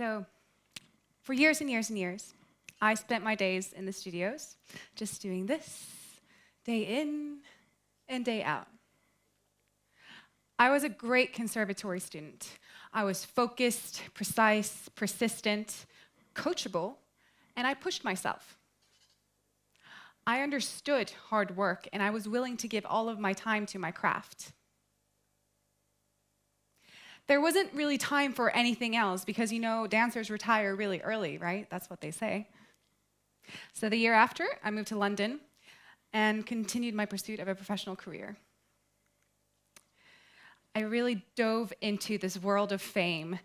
So for years and years and years, I spent my days in the studios just doing this, day in and day out. I was a great conservatory student. I was focused, precise, persistent, coachable, and I pushed myself. I understood hard work, and I was willing to give all of my time to my craft. There wasn't really time for anything else because, dancers retire really early, right? That's what they say. So the year after, I moved to London and continued my pursuit of a professional career. I really dove into this world of fame.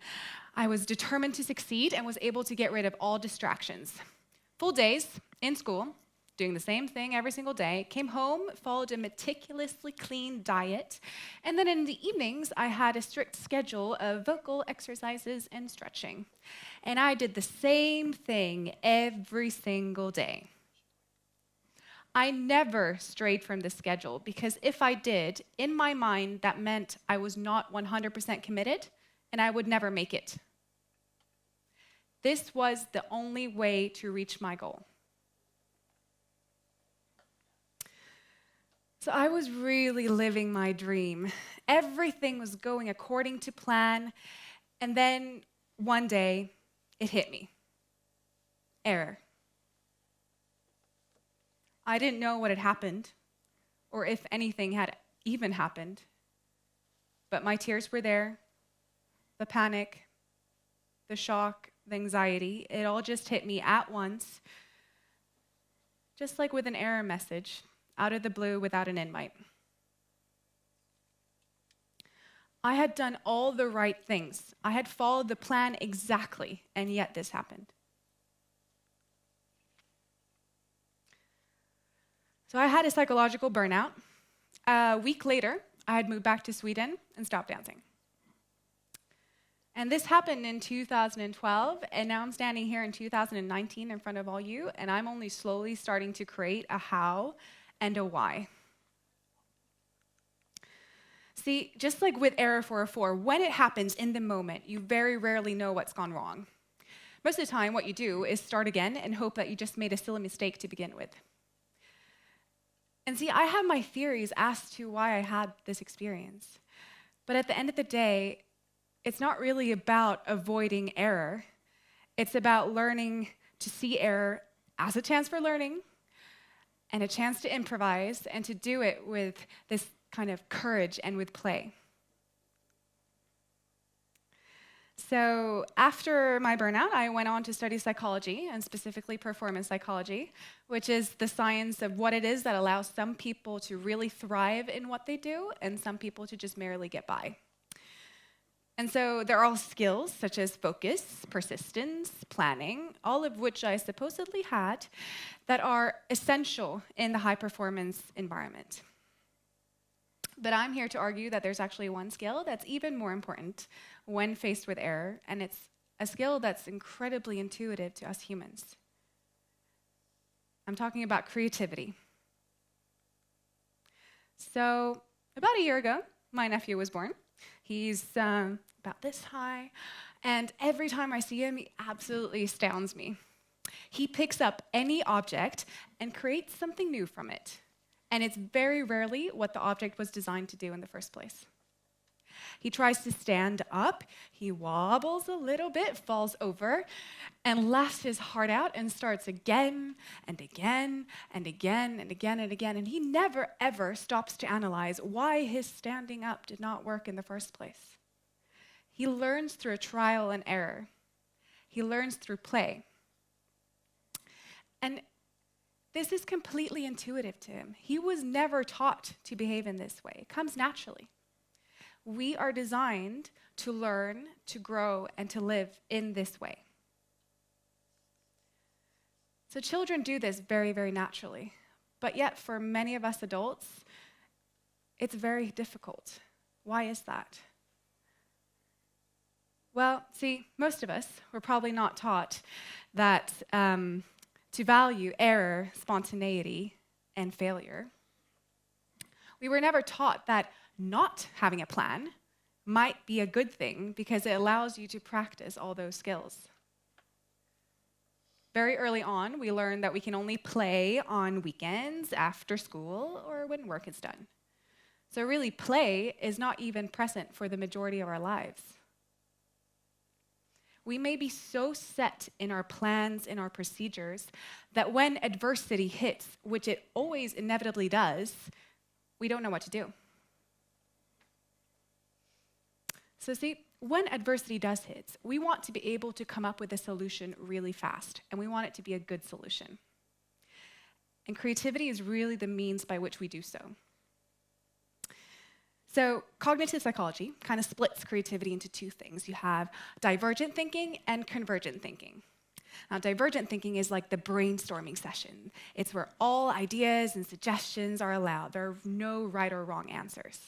I was determined to succeed and was able to get rid of all distractions. Full days in school, doing the same thing every single day, came home, followed a meticulously clean diet, and then in the evenings, I had a strict schedule of vocal exercises and stretching. And I did the same thing every single day. I never strayed from the schedule because if I did, in my mind, that meant I was not 100% committed and I would never make it. This was the only way to reach my goal. So I was really living my dream. Everything was going according to plan, and then one day, it hit me. Error. I didn't know what had happened, or if anything had even happened, but my tears were there, the panic, the shock, the anxiety, it all just hit me at once, just like with an error message, out of the blue without an invite. I had done all the right things. I had followed the plan exactly, and yet this happened. So I had a psychological burnout. A week later, I had moved back to Sweden and stopped dancing. And this happened in 2012, and now I'm standing here in 2019 in front of all you, and I'm only slowly starting to create a how and a why. See, just like with error 404, when it happens in the moment, you very rarely know what's gone wrong. Most of the time, what you do is start again and hope that you just made a silly mistake to begin with. And see, I have my theories as to why I had this experience. But at the end of the day, it's not really about avoiding error. It's about learning to see error as a chance for learning and a chance to improvise and to do it with this kind of courage and with play. So after my burnout, I went on to study psychology, and specifically performance psychology, which is the science of what it is that allows some people to really thrive in what they do and some people to just merely get by. And so there are all skills such as focus, persistence, planning, all of which I supposedly had, that are essential in the high-performance environment. But I'm here to argue that there's actually one skill that's even more important when faced with error, and it's a skill that's incredibly intuitive to us humans. I'm talking about creativity. So about a year ago, my nephew was born. He's about this high, and every time I see him, he absolutely astounds me. He picks up any object and creates something new from it. And it's very rarely what the object was designed to do in the first place. He tries to stand up, he wobbles a little bit, falls over, and laughs his heart out and starts again and again and again and again and again. And he never, ever stops to analyze why his standing up did not work in the first place. He learns through trial and error. He learns through play. And this is completely intuitive to him. He was never taught to behave in this way. It comes naturally. We are designed to learn, to grow, and to live in this way. So children do this very, very naturally. But yet, for many of us adults, it's very difficult. Why is that? Well, see, most of us were probably not taught that to value error, spontaneity, and failure. We were never taught that not having a plan might be a good thing because it allows you to practice all those skills. Very early on, we learned that we can only play on weekends, after school, or when work is done. So really, play is not even present for the majority of our lives. We may be so set in our plans, in our procedures, that when adversity hits, which it always inevitably does, we don't know what to do. So see, when adversity does hit, we want to be able to come up with a solution really fast, and we want it to be a good solution. And creativity is really the means by which we do so. So cognitive psychology kind of splits creativity into two things. You have divergent thinking and convergent thinking. Now, divergent thinking is like the brainstorming session. It's where all ideas and suggestions are allowed. There are no right or wrong answers.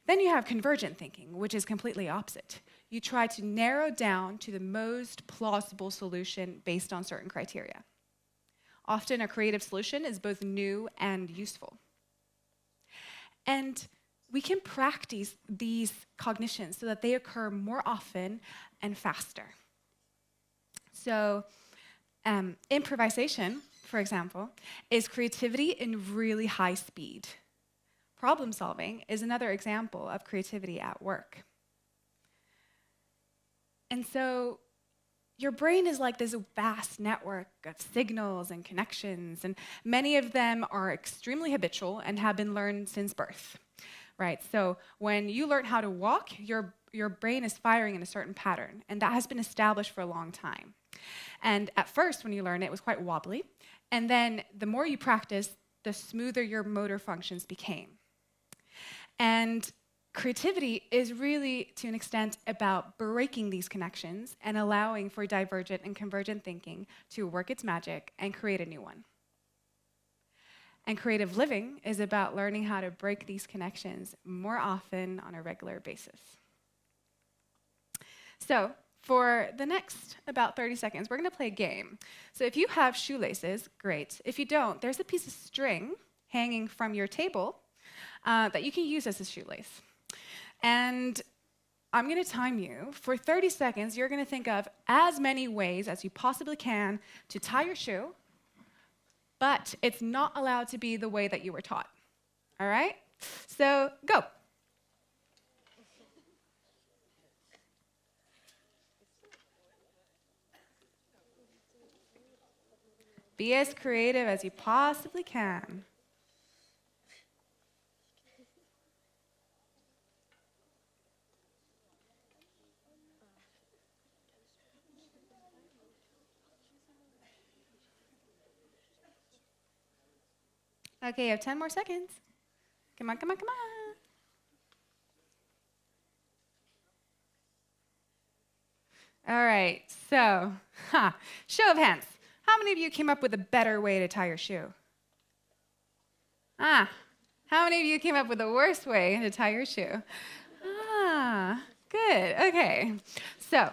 Then you have convergent thinking, which is completely opposite. You try to narrow down to the most plausible solution based on certain criteria. Often a creative solution is both new and useful. And we can practice these cognitions so that they occur more often and faster. So improvisation, for example, is creativity in really high speed. Problem solving is another example of creativity at work. And so your brain is like this vast network of signals and connections, and many of them are extremely habitual and have been learned since birth. Right, so when you learn how to walk, your brain is firing in a certain pattern, and that has been established for a long time. And at first, when you learn it was quite wobbly, and then the more you practice, the smoother your motor functions became. And creativity is really, to an extent, about breaking these connections and allowing for divergent and convergent thinking to work its magic and create a new one. And creative living is about learning how to break these connections more often on a regular basis. So for the next about 30 seconds, we're going to play a game. So if you have shoelaces, great. If you don't, there's a piece of string hanging from your table that you can use as a shoelace. And I'm going to time you. For 30 seconds, you're going to think of as many ways as you possibly can to tie your shoe, but it's not allowed to be the way that you were taught. All right? So, go. Be as creative as you possibly can. Okay, you have 10 more seconds. Come on, come on, come on. All right, so, show of hands. How many of you came up with a better way to tie your shoe? How many of you came up with the worst way to tie your shoe? Good, okay. So,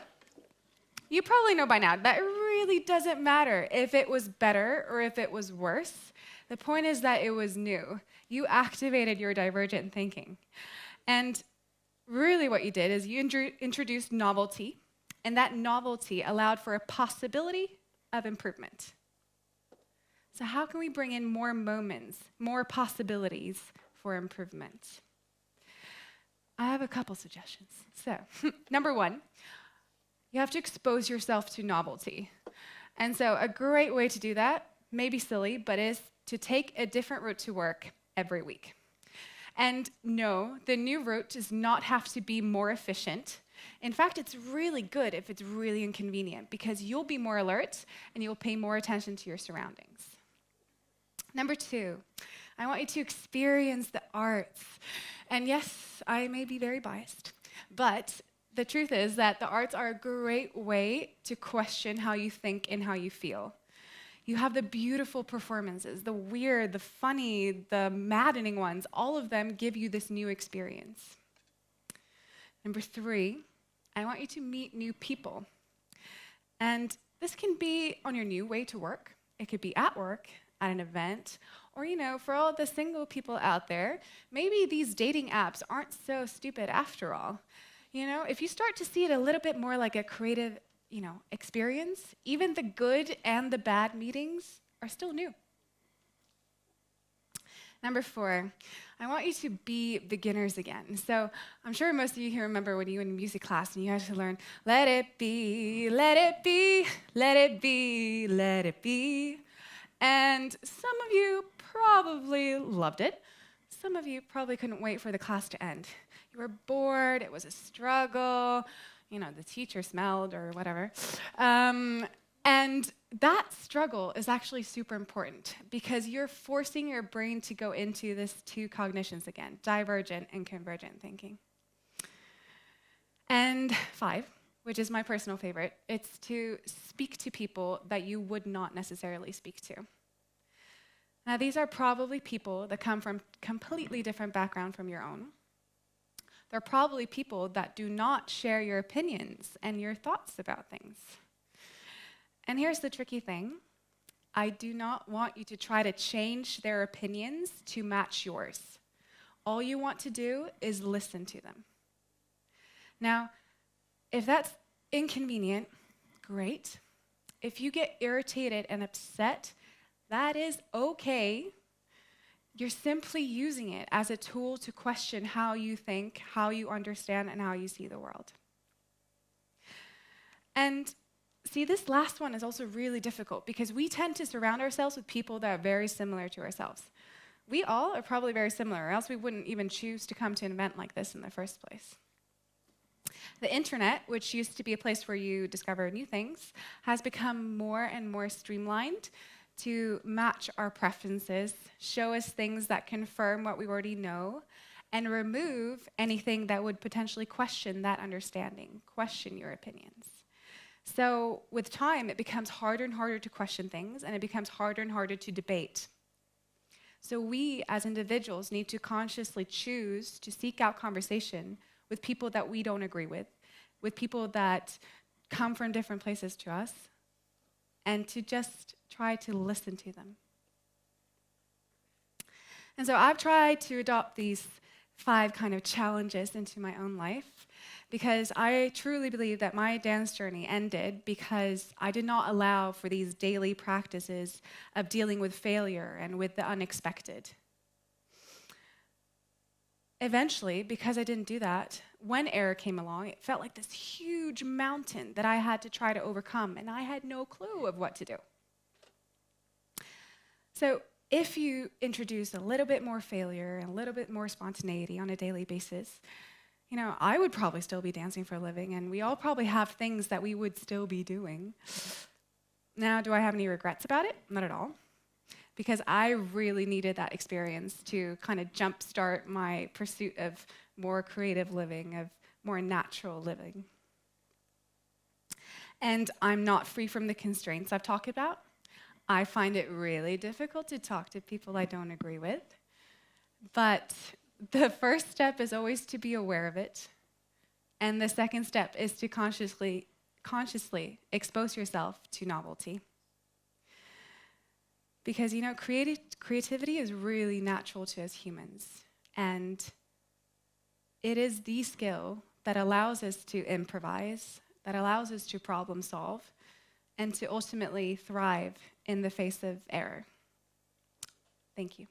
you probably know by now that it really doesn't matter if it was better or if it was worse. The point is that it was new. You activated your divergent thinking. And really what you did is you introduced novelty, and that novelty allowed for a possibility of improvement. So how can we bring in more moments, more possibilities for improvement? I have a couple suggestions. So, number one, you have to expose yourself to novelty. And so a great way to do that, may be silly, but is to take a different route to work every week. And no, the new route does not have to be more efficient. In fact, it's really good if it's really inconvenient because you'll be more alert and you'll pay more attention to your surroundings. Number two, I want you to experience the arts. And yes, I may be very biased, but the truth is that the arts are a great way to question how you think and how you feel. You have the beautiful performances, the weird, the funny, the maddening ones. All of them give you this new experience. Number three, I want you to meet new people. And this can be on your new way to work. It could be at work, at an event, Or, for all the single people out there, maybe these dating apps aren't so stupid after all. If you start to see it a little bit more like a creative, experience, even the good and the bad meetings are still new. Number 4, I want you to be beginners again. So I'm sure most of you here remember when you were in music class and you had to learn, let it be, let it be, let it be, let it be. And some of you probably loved it. Some of you probably couldn't wait for the class to end. You were bored, it was a struggle, the teacher smelled or whatever. And that struggle is actually super important because you're forcing your brain to go into this 2 cognitions again, divergent and convergent thinking. And 5, which is my personal favorite, it's to speak to people that you would not necessarily speak to. Now, these are probably people that come from completely different background from your own. They're probably people that do not share your opinions and your thoughts about things. And here's the tricky thing. I do not want you to try to change their opinions to match yours. All you want to do is listen to them. Now, if that's inconvenient, great. If you get irritated and upset, that is okay. You're simply using it as a tool to question how you think, how you understand, and how you see the world. And see, this last one is also really difficult because we tend to surround ourselves with people that are very similar to ourselves. We all are probably very similar, or else we wouldn't even choose to come to an event like this in the first place. The internet, which used to be a place where you discover new things, has become more and more streamlined to match our preferences, show us things that confirm what we already know, and remove anything that would potentially question that understanding, question your opinions. So with time, it becomes harder and harder to question things, and it becomes harder and harder to debate. So we, as individuals, need to consciously choose to seek out conversation with people that we don't agree with people that come from different places to us, and to just try to listen to them. And so I've tried to adopt these 5 kind of challenges into my own life because I truly believe that my dance journey ended because I did not allow for these daily practices of dealing with failure and with the unexpected. Eventually, because I didn't do that, when error came along, it felt like this huge mountain that I had to try to overcome, and I had no clue of what to do. So if you introduce a little bit more failure and a little bit more spontaneity on a daily basis, I would probably still be dancing for a living, and we all probably have things that we would still be doing. Now, do I have any regrets about it? Not at all. Because I really needed that experience to kind of jumpstart my pursuit of more creative living, of more natural living. And I'm not free from the constraints I've talked about. I find it really difficult to talk to people I don't agree with. But the first step is always to be aware of it. And the second step is to consciously expose yourself to novelty. Because, creativity is really natural to us humans. And it is the skill that allows us to improvise, that allows us to problem solve, and to ultimately thrive in the face of error. Thank you.